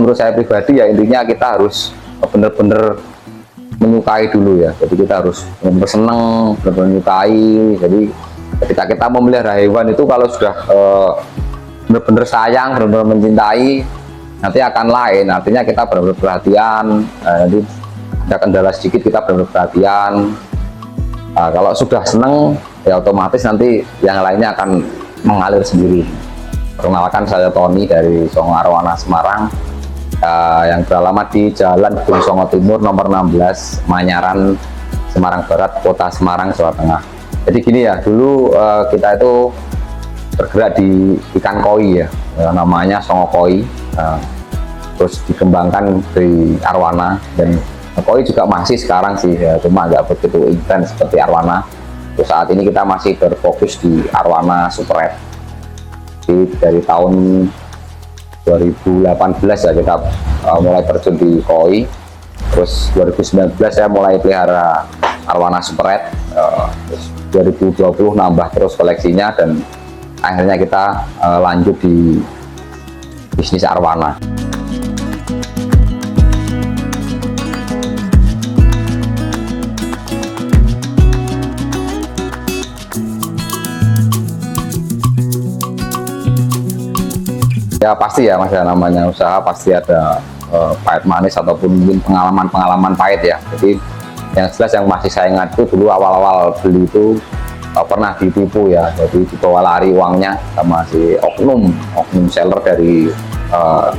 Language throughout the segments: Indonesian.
menurut saya pribadi ya intinya kita harus benar-benar menyukai dulu ya. Jadi kita harus benar-benar senang, benar-benar menyukai. Jadi ketika kita memelihara hewan itu kalau sudah benar-benar sayang, benar-benar mencintai, nanti akan lain. Artinya kita benar-benar perhatian. Nanti ada kendala sedikit kita benar-benar perhatian. Kalau sudah senang ya otomatis nanti yang lainnya akan mengalir sendiri. Perkenalkan, saya Tony dari Songo Arwana Semarang, yang beralamat di Jalan Gung Songo Timur nomor 16 Manyaran, Semarang Barat, Kota Semarang, Jawa Tengah. Jadi gini ya, dulu kita itu bergerak di ikan koi ya, namanya Songo Koi, terus dikembangkan di Arwana, dan koi juga masih sekarang sih ya, cuma nggak begitu intens seperti Arwana. Terus saat ini kita masih berfokus di Arwana Super Red. Dari tahun 2018 ya kita mulai terjun di koi. Terus 2019 saya mulai pelihara Arwana Super Red. Terus 2020 nambah terus koleksinya, dan akhirnya kita lanjut di bisnis Arwana. Ya pasti ya Mas, ya namanya usaha pasti ada pahit manis ataupun mungkin pengalaman-pengalaman pahit ya. Jadi yang jelas yang masih saya ingat itu dulu awal-awal beli itu pernah ditipu ya. Jadi dibawa lari uangnya sama si oknum seller dari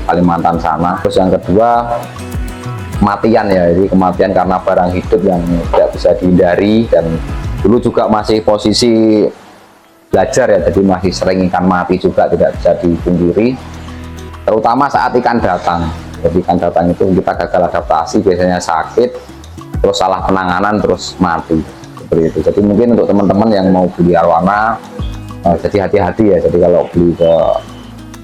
Kalimantan sana. Terus yang kedua kematian ya, jadi kematian karena barang hidup yang tidak bisa dihindari, dan dulu juga masih posisi belajar ya, jadi masih sering ikan mati juga tidak bisa dipungkiri, terutama saat ikan datang. Jadi ikan datang itu kita gagal adaptasi, biasanya sakit, terus salah penanganan, terus mati seperti itu. Jadi mungkin untuk teman-teman yang mau beli arwana, jadi hati-hati ya. Jadi kalau beli ke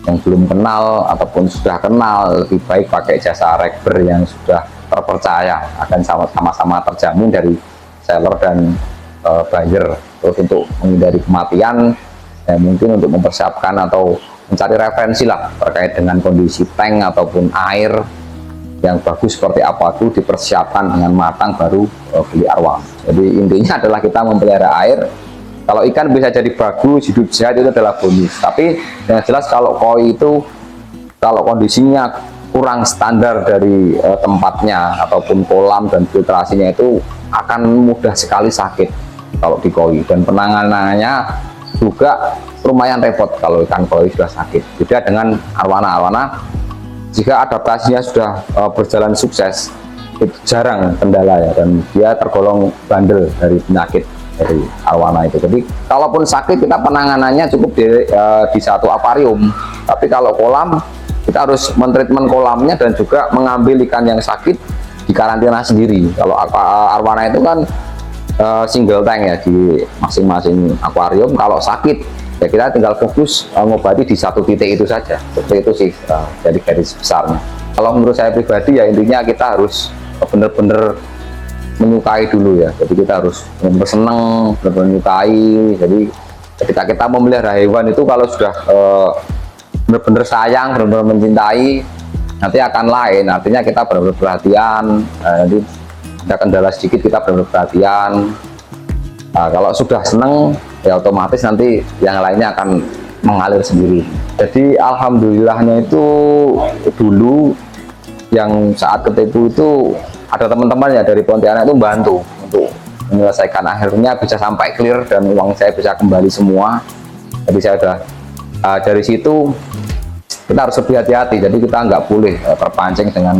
yang belum kenal ataupun sudah kenal, lebih baik pakai jasa rekber yang sudah terpercaya, akan sama-sama terjamin dari seller dan buyer. Terus untuk menghindari kematian ya, mungkin untuk mempersiapkan atau mencari referensi lah terkait dengan kondisi tank ataupun air yang bagus seperti apa, itu dipersiapkan dengan matang baru beli arwana. Jadi intinya adalah kita memelihara air. Kalau ikan bisa jadi bagus, hidup sehat, itu adalah bonus. Tapi yang jelas kalau koi itu kalau kondisinya kurang standar dari tempatnya ataupun kolam dan filtrasinya, itu akan mudah sekali sakit kalau di koi, dan penanganannya juga lumayan repot kalau ikan koi sudah sakit. Beda dengan arwana jika adaptasinya sudah berjalan sukses, itu jarang kendala ya, dan dia tergolong bandel dari penyakit dari arwana itu. Jadi kalaupun sakit, kita penanganannya cukup di satu akuarium. Tapi kalau kolam, kita harus mentreatment kolamnya dan juga mengambil ikan yang sakit di karantina sendiri. Kalau arwana itu kan single tank ya di masing-masing akuarium. Kalau sakit ya kita tinggal fokus ngobati di satu titik itu saja. Seperti itu sih jadi garis besarnya. Kalau menurut saya pribadi ya intinya kita harus benar-benar menyukai dulu ya. Jadi kita harus benar-benar senang, benar-benar menyukai. Jadi ketika kita memelihara hewan itu kalau sudah benar-benar sayang, benar-benar mencintai, nanti akan lain. Artinya kita benar-benar perhatian. Nanti ada kendala sedikit kita benar-benar perhatian. Kalau sudah seneng ya otomatis nanti yang lainnya akan mengalir sendiri. Jadi alhamdulillahnya itu dulu yang saat ketipu itu ada teman-teman ya dari Pontianak itu bantu untuk menyelesaikan, akhirnya bisa sampai clear dan uang saya bisa kembali semua. Jadi saya udah dari situ kita harus lebih hati-hati. Jadi kita nggak boleh terpancing dengan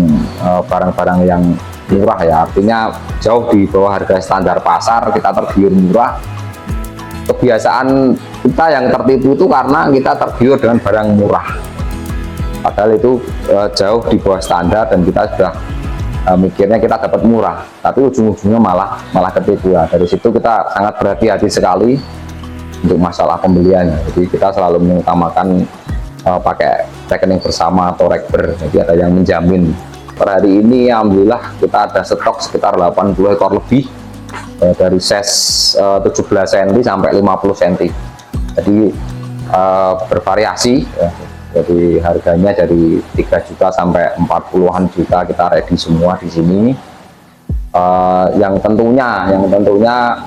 barang-barang yang murah ya, artinya jauh di bawah harga standar pasar, kita tergiur murah. Kebiasaan kita yang tertipu itu karena kita tergiur dengan barang murah, padahal itu jauh di bawah standar, dan kita sudah mikirnya kita dapat murah, tapi ujung-ujungnya malah ketipu ya. Dari situ kita sangat berhati-hati sekali untuk masalah pembelian. Jadi kita selalu mengutamakan pakai rekening bersama atau rekber, jadi ada yang menjamin. Per hari ini alhamdulillah kita ada stok sekitar 80 ekor lebih, dari size 17 cm sampai 50 cm. Jadi bervariasi ya. Jadi harganya dari 3 juta sampai 40-an juta kita ready semua di sini. Yang tentunya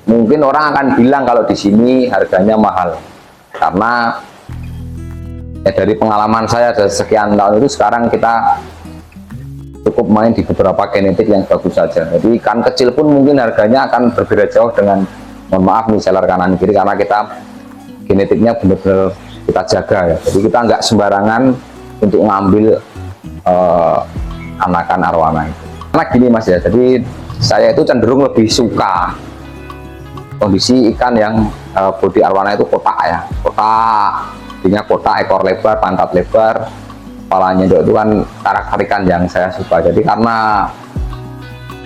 mungkin orang akan bilang kalau di sini harganya mahal, karena ya dari pengalaman saya dari sekian tahun itu, sekarang kita cukup main di beberapa genetik yang bagus saja. Jadi ikan kecil pun mungkin harganya akan berbeda jauh dengan, mohon maaf nih, seller kanan kiri, karena kita genetiknya benar-benar kita jaga ya. Jadi kita nggak sembarangan untuk ngambil anakan arwana itu. Karena gini Mas ya, jadi saya itu cenderung lebih suka kondisi ikan yang bodi arwana itu kotak ya, kotak, artinya kotak, ekor lebar, pantat lebar, kepalanya itu kan karakter ikan yang saya suka. Jadi karena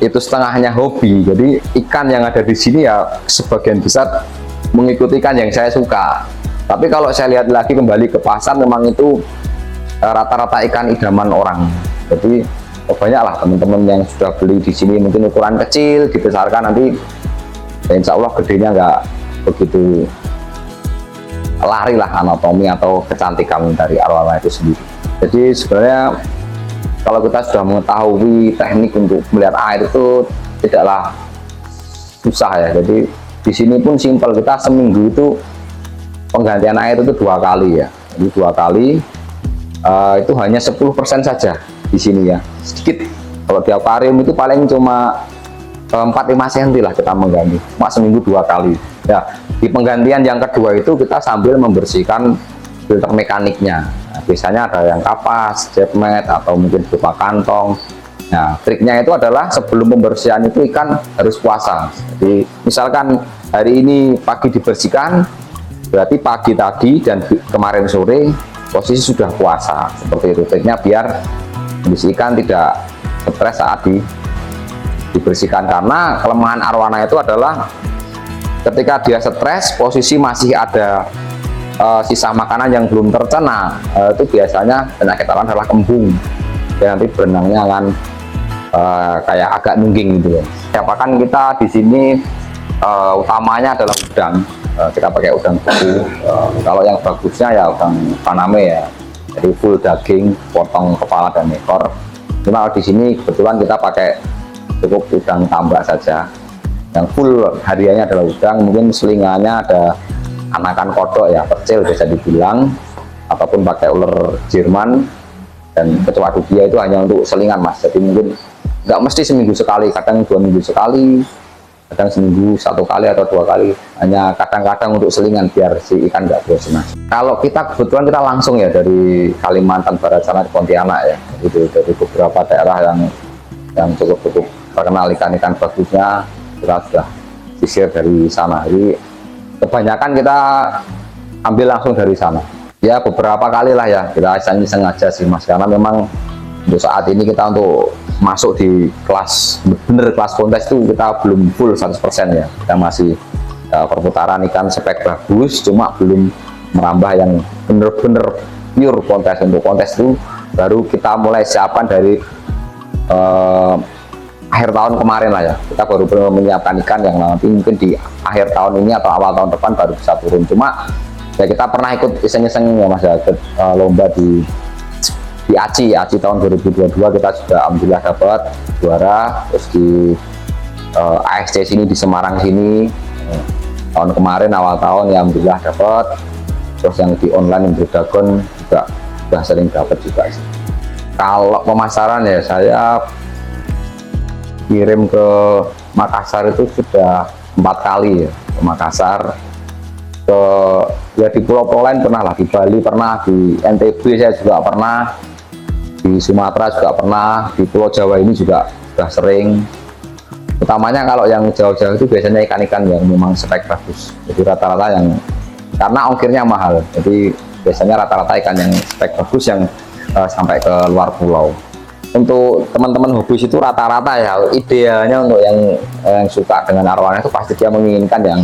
itu setengahnya hobi, jadi ikan yang ada di sini ya sebagian besar mengikuti ikan yang saya suka. Tapi kalau saya lihat lagi kembali ke pasar, memang itu rata-rata ikan idaman orang. Jadi banyaklah teman-teman yang sudah beli di sini, mungkin ukuran kecil dibesarkan, nanti ya insya Allah gedenya nggak begitu lari lah anatomi atau kecantikan dari arwana itu sendiri. Jadi sebenarnya kalau kita sudah mengetahui teknik untuk melihat air itu tidaklah susah ya. Jadi di sini pun simpel, kita seminggu itu penggantian air itu 2 kali ya. Jadi 2 kali itu hanya 10% saja di sini ya, sedikit. Kalau di akuarium itu paling cuma 4-5 cm lah kita mengganti, cuma seminggu 2 kali ya. Di penggantian yang kedua itu kita sambil membersihkan filter mekaniknya. Nah, biasanya ada yang kapas, jetmet, atau mungkin berupa kantong. Nah, triknya itu adalah sebelum pembersihan itu ikan harus puasa. Jadi misalkan hari ini pagi dibersihkan, berarti pagi tadi dan kemarin sore posisi sudah puasa. Seperti itu triknya, biar kondisi ikan tidak stres saat dibersihkan. Karena kelemahan arwana itu adalah ketika dia stres, posisi masih ada sisa makanan yang belum tercerna, itu biasanya penyakit arwana adalah kembung, dan nanti berenangnya akan kayak agak nungging gitu ya. Siapakan kita di sini utamanya adalah udang. Kita pakai udang beku. Kalau yang bagusnya ya udang Paname ya, jadi full daging, potong kepala dan ekor. Cuma di sini kebetulan kita pakai cukup udang tambak saja. Yang full hariannya adalah udang. Mungkin selingannya ada anakan kodok ya, percil bisa dibilang, ataupun pakai ular Jerman. Dan kecoa dubia itu hanya untuk selingan Mas. Jadi mungkin nggak mesti seminggu sekali, kadang 2 minggu sekali, kadang seminggu 1 kali atau 2 kali, hanya kadang-kadang untuk selingan biar si ikan nggak bosan. Kalau kita kebetulan kita langsung ya dari Kalimantan Barat sana, di Pontianak ya, itu dari beberapa daerah yang cukup terkenal ikan-ikan bagusnya, kita sudah sisir dari sana. Jadi kebanyakan kita ambil langsung dari sana ya, beberapa kali lah ya kita sengaja sih Mas, karena memang untuk saat ini kita untuk masuk di kelas bener kelas kontes itu kita belum full 100% ya. Kita masih perputaran ikan spek bagus, cuma belum merambah yang bener-bener pure kontes. Untuk kontes itu baru kita mulai siapan dari akhir tahun kemarin lah ya. Kita baru menyiapkan ikan yang nanti mungkin di akhir tahun ini atau awal tahun depan baru bisa turun. Cuma ya kita pernah ikut iseng-iseng ya Mas ya, lomba di ACI tahun 2022, kita sudah alhamdulillah dapat juara. Terus di ASC sini di Semarang sini tahun kemarin awal tahun ya alhamdulillah dapat. Terus yang di online yang Dragon juga sudah sering dapat juga sih. Kalau pemasaran ya saya kirim ke Makassar itu sudah 4 kali ya, ke Makassar, ke ya di pulau-pulau lain pernah lah, di Bali pernah, di NTB saya juga pernah, di Sumatera juga pernah, di Pulau Jawa ini juga sudah sering. Utamanya kalau yang jauh-jauh itu biasanya ikan-ikan yang memang spek bagus. Jadi rata-rata yang karena ongkirnya mahal, jadi biasanya rata-rata ikan yang spek bagus yang sampai ke luar pulau. Untuk teman-teman hobis itu rata-rata ya idealnya untuk yang suka dengan arwana itu pasti dia menginginkan yang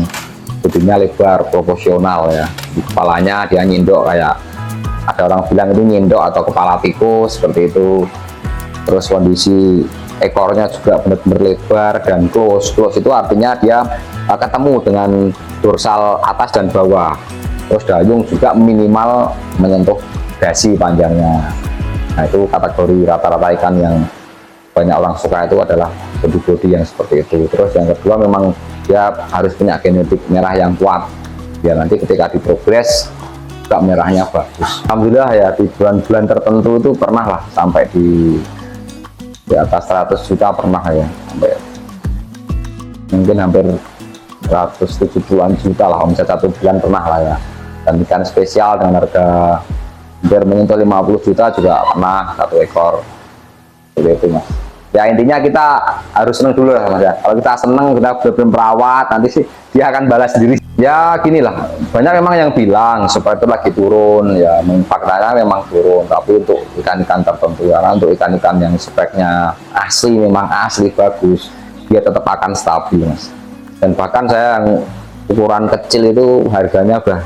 bodinya lebar, proporsional ya. Di kepalanya dia nyindok, kayak ada orang bilang itu nyindok atau kepala tikus seperti itu. Terus kondisi ekornya juga benar-benar lebar dan close itu artinya dia ketemu dengan dorsal atas dan bawah. Terus dayung juga minimal menyentuh dasi panjangnya. Nah itu kategori rata-rata ikan yang banyak orang suka itu adalah body-body yang seperti itu. Terus yang kedua memang dia harus punya genetik merah yang kuat biar nanti ketika diprogres juga merahnya bagus. Alhamdulillah ya di bulan-bulan tertentu itu pernah lah sampai di atas 100 juta pernah ya, sampai mungkin hampir 170-an juta lah omset satu bulan pernah lah ya. Dan ikan spesial dengan harga hampir menyentuh 50 juta juga pernah satu ekor seperti itu mas. Ya intinya kita harus seneng dulu lah mas ya. Kalau kita seneng, kita benar-benar merawat, nanti sih dia akan balas sendiri. Ya gini lah, banyak memang yang bilang supaya itu lagi turun ya, faktanya memang turun, tapi untuk ikan-ikan tertentu ya, untuk ikan-ikan yang speknya asli, memang asli bagus, dia tetap akan stabil mas. Dan bahkan saya yang ukuran kecil itu harganya udah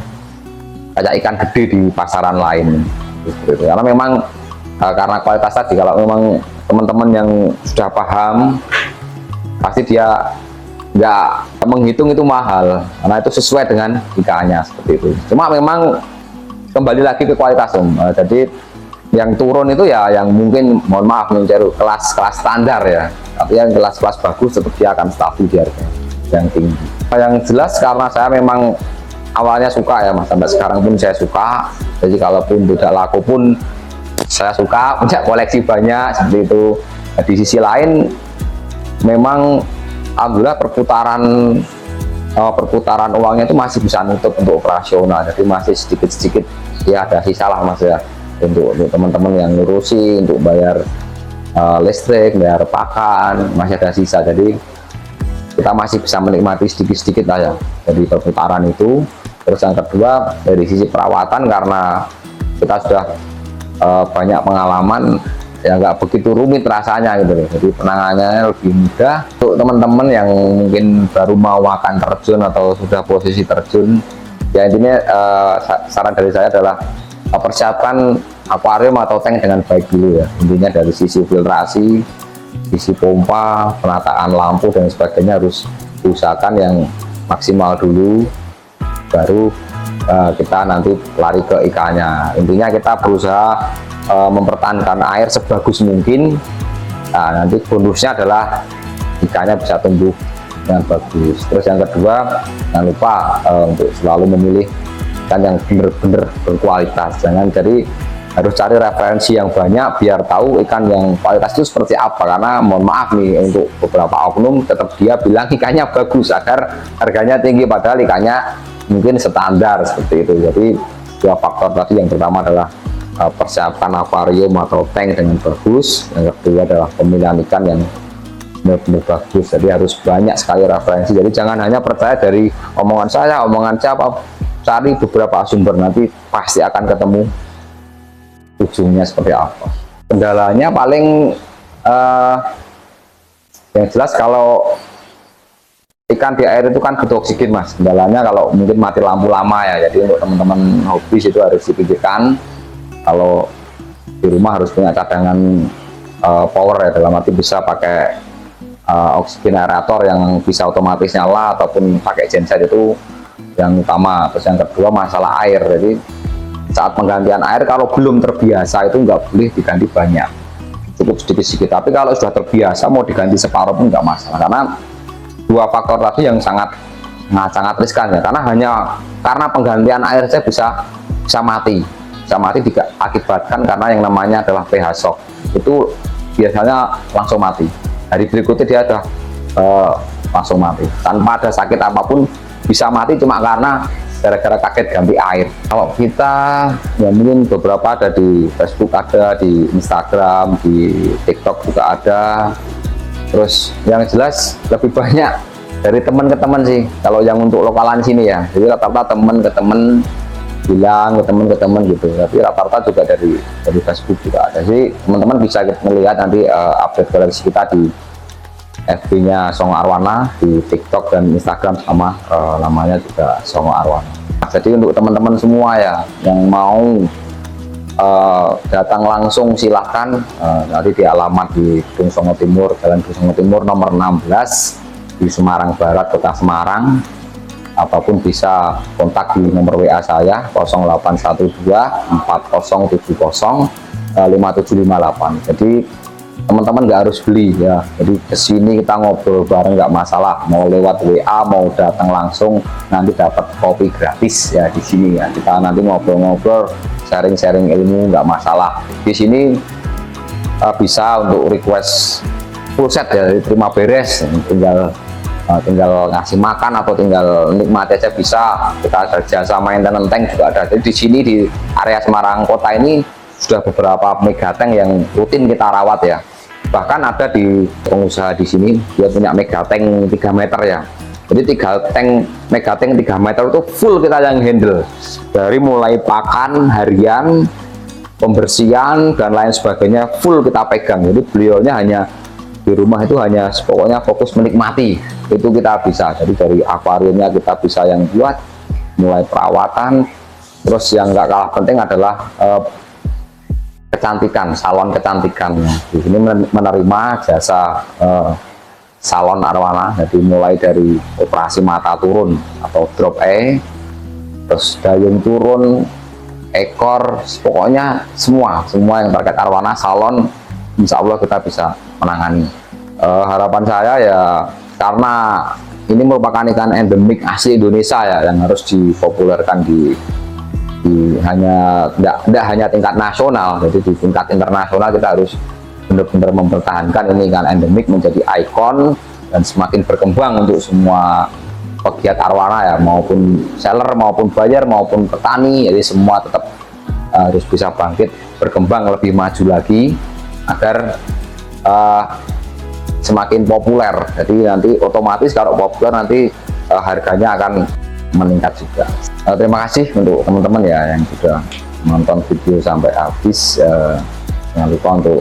kayak ikan gede di pasaran lain gitu. Karena memang karena kualitas tadi, kalau memang teman-teman yang sudah paham pasti dia nggak menghitung itu mahal karena itu sesuai dengan ikannya seperti itu. Cuma memang kembali lagi ke kualitas jadi yang turun itu ya yang mungkin mohon maaf mencari kelas-kelas standar ya, tapi yang kelas-kelas bagus tetap dia akan stabil di harga yang tinggi. Yang jelas karena saya memang awalnya suka ya mas, sampai sekarang pun saya suka, jadi kalaupun tidak laku pun saya suka, punya koleksi banyak seperti itu. Nah, di sisi lain memang alhamdulillah perputaran uangnya itu masih bisa nutup untuk operasional, jadi masih sedikit-sedikit ya ada sisa lah mas ya untuk teman-teman yang ngurusi, untuk bayar listrik, bayar pakan, masih ada sisa, jadi kita masih bisa menikmati sedikit-sedikit lah ya dari perputaran itu. Terus yang kedua dari sisi perawatan, karena kita sudah banyak pengalaman ya, nggak begitu rumit rasanya gitu, jadi penanganannya lebih mudah. Untuk teman-teman yang mungkin baru mau akan terjun atau sudah posisi terjun ya, intinya saran dari saya adalah persiapkan akuarium atau tank dengan baik dulu ya, intinya dari sisi filtrasi, sisi pompa, penataan lampu dan sebagainya harus diusahakan yang maksimal dulu, baru kita nanti lari ke ikannya. Intinya kita berusaha mempertahankan air sebagus mungkin. Nah, nanti bonusnya adalah ikannya bisa tumbuh dengan bagus. Terus yang kedua, jangan lupa untuk selalu memilih ikan yang benar-benar berkualitas. Jangan jadi harus cari referensi yang banyak biar tahu ikan yang kualitas itu seperti apa, karena mohon maaf nih untuk beberapa oknum tetap dia bilang ikannya bagus agar harganya tinggi padahal ikannya mungkin standar seperti itu. Jadi dua faktor tadi, yang pertama adalah persiapkan akuarium atau tank dengan bagus, yang kedua adalah pemilihan ikan yang benar-benar bagus. Jadi harus banyak sekali referensi, jadi jangan hanya percaya dari omongan saya, omongan siapa, cari beberapa sumber, nanti pasti akan ketemu ujungnya seperti apa. Kendalanya paling yang jelas kalau ikan di air itu kan butuh oksigen mas. Kendalanya kalau mungkin mati lampu lama ya, jadi untuk teman-teman hobi itu harus dipikirkan. Kalau di rumah harus punya cadangan power ya, dalam arti bisa pakai oksigen aerator yang bisa otomatis nyala ataupun pakai genset, itu yang utama. Terus yang kedua masalah air, jadi saat penggantian air kalau belum terbiasa itu nggak boleh diganti banyak, cukup sedikit-sedikit. Tapi kalau sudah terbiasa mau diganti separuh pun nggak masalah, karena dua faktor tadi yang sangat riskan ya, karena penggantian air saya bisa mati diakibatkan karena yang namanya adalah pH shock, itu biasanya langsung mati. Hari berikutnya dia sudah langsung mati tanpa ada sakit apapun, bisa mati cuma karena gara-gara kaget ganti air. Kalau kita ya mungkin beberapa ada di Facebook, ada di Instagram, di TikTok juga ada. Terus yang jelas lebih banyak dari teman ke teman sih kalau yang untuk lokalan sini ya, jadi rata-rata teman ke teman bilang ke teman gitu, tapi rata-rata juga dari Facebook juga ada sih. Teman-teman bisa melihat nanti update koleksi kita di FB-nya Songo Arwana, di TikTok dan Instagram sama namanya juga Songo Arwana. Jadi untuk teman-teman semua ya yang mau datang langsung silahkan, nanti di alamat di Gedung Songo Timur, Jalan Gedung Songo Timur nomor 16 di Semarang Barat, Kota Semarang. ataupun bisa kontak di nomor WA saya 0812 4070 5758. Jadi teman-teman nggak harus beli ya, jadi kesini kita ngobrol bareng nggak masalah, mau lewat WA mau datang langsung nanti dapat kopi gratis ya di sini ya. Kita nanti ngobrol-ngobrol, sharing-sharing ilmu nggak masalah. Di sini bisa untuk request full set ya, terima beres, tinggal ngasih makan atau tinggal nikmati aja bisa. Kita jasa maintenance tank juga ada. Jadi di sini di area Semarang Kota ini sudah beberapa megatank yang rutin kita rawat ya. Bahkan ada di pengusaha di sini dia punya megatank 3 meter ya. Jadi megatank 3 meter itu full kita yang handle, dari mulai pakan harian, pembersihan dan lain sebagainya full kita pegang. Jadi beliaunya hanya di rumah itu hanya pokoknya fokus menikmati, itu kita bisa. Jadi dari akuariumnya kita bisa yang buat, mulai perawatan, terus yang nggak kalah penting adalah kecantikan, salon kecantikan. Di sini menerima jasa salon arwana, jadi mulai dari operasi mata turun atau drop eye, terus dayung turun, ekor, pokoknya semua yang terkait arwana salon, insya Allah kita bisa menangani. Harapan saya ya, karena ini merupakan ikan endemik asli Indonesia ya, yang harus dipopulerkan tidak hanya tingkat nasional, jadi di tingkat internasional kita harus benar-benar mempertahankan ini ikan endemik menjadi ikon dan semakin berkembang untuk semua pegiat arwana ya, maupun seller maupun buyer maupun petani. Jadi semua tetap harus bisa bangkit, berkembang lebih maju lagi agar semakin populer. Jadi nanti otomatis kalau populer nanti harganya akan meningkat juga. Terima kasih untuk teman-teman ya yang sudah menonton video sampai habis. Jangan lupa untuk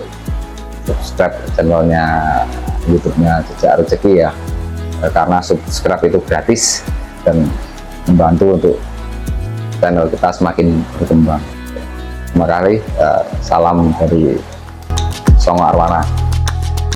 subscribe channelnya YouTube-nya Jejak Rezeki ya, karena subscribe itu gratis dan membantu untuk channel kita semakin berkembang. Terima kasih. Salam dari Songo Arwana.